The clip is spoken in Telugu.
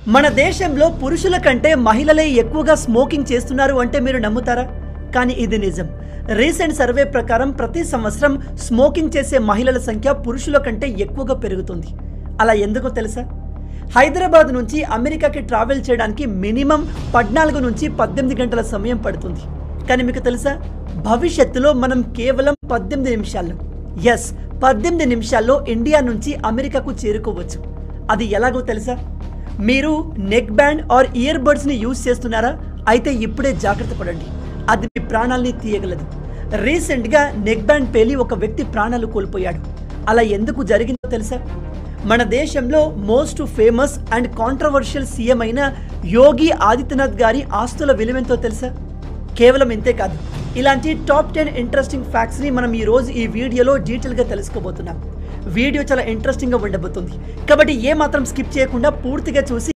మన దేశంలో పురుషుల కంటే మహిళలే ఎక్కువగా స్మోకింగ్ చేస్తున్నారు అంటే మీరు నమ్ముతారా? కానీ ఇది నిజం. రీసెంట్ సర్వే ప్రకారం ప్రతి సంవత్సరం స్మోకింగ్ చేసే మహిళల సంఖ్య పురుషుల కంటే ఎక్కువగా పెరుగుతుంది. అలా ఎందుకో తెలుసా? హైదరాబాద్ నుంచి అమెరికాకి ట్రావెల్ చేయడానికి మినిమం 14 నుంచి 18 గంటల సమయం పడుతుంది. కానీ మీకు తెలుసా, భవిష్యత్తులో మనం కేవలం 18 నిమిషాల్లో 18 నిమిషాల్లో ఇండియా నుంచి అమెరికాకు చేరుకోవచ్చు. అది ఎలాగో తెలుసా? మీరు నెక్ బ్యాండ్ ఆర్ ఇయర్ బడ్స్ని యూజ్ చేస్తున్నారా? అయితే ఇప్పుడే జాగ్రత్త పడండి, అది మీ ప్రాణాలని తీయగలదు. రీసెంట్గా నెక్ బ్యాండ్ పేలి ఒక వ్యక్తి ప్రాణాలు కోల్పోయాడు. అలా ఎందుకు జరిగిందో తెలుసా? మన దేశంలో most famous and controversial CM అయిన యోగి ఆదిత్యనాథ్ గారి ఆస్తుల విలువెంతో తెలుసా? కేవలం ఇంతే కాదు, ఇలాంటి టాప్ 10 ఇంట్రెస్టింగ్ ఫ్యాక్ట్స్ని మనం ఈరోజు ఈ వీడియోలో డీటెయిల్గా తెలుసుకోబోతున్నాం. వీడియో చాలా ఇంట్రెస్టింగ్గా ఉండబోతుంది కాబట్టి ఏమాత్రం స్కిప్ చేయకుండా పూర్తిగా చూసి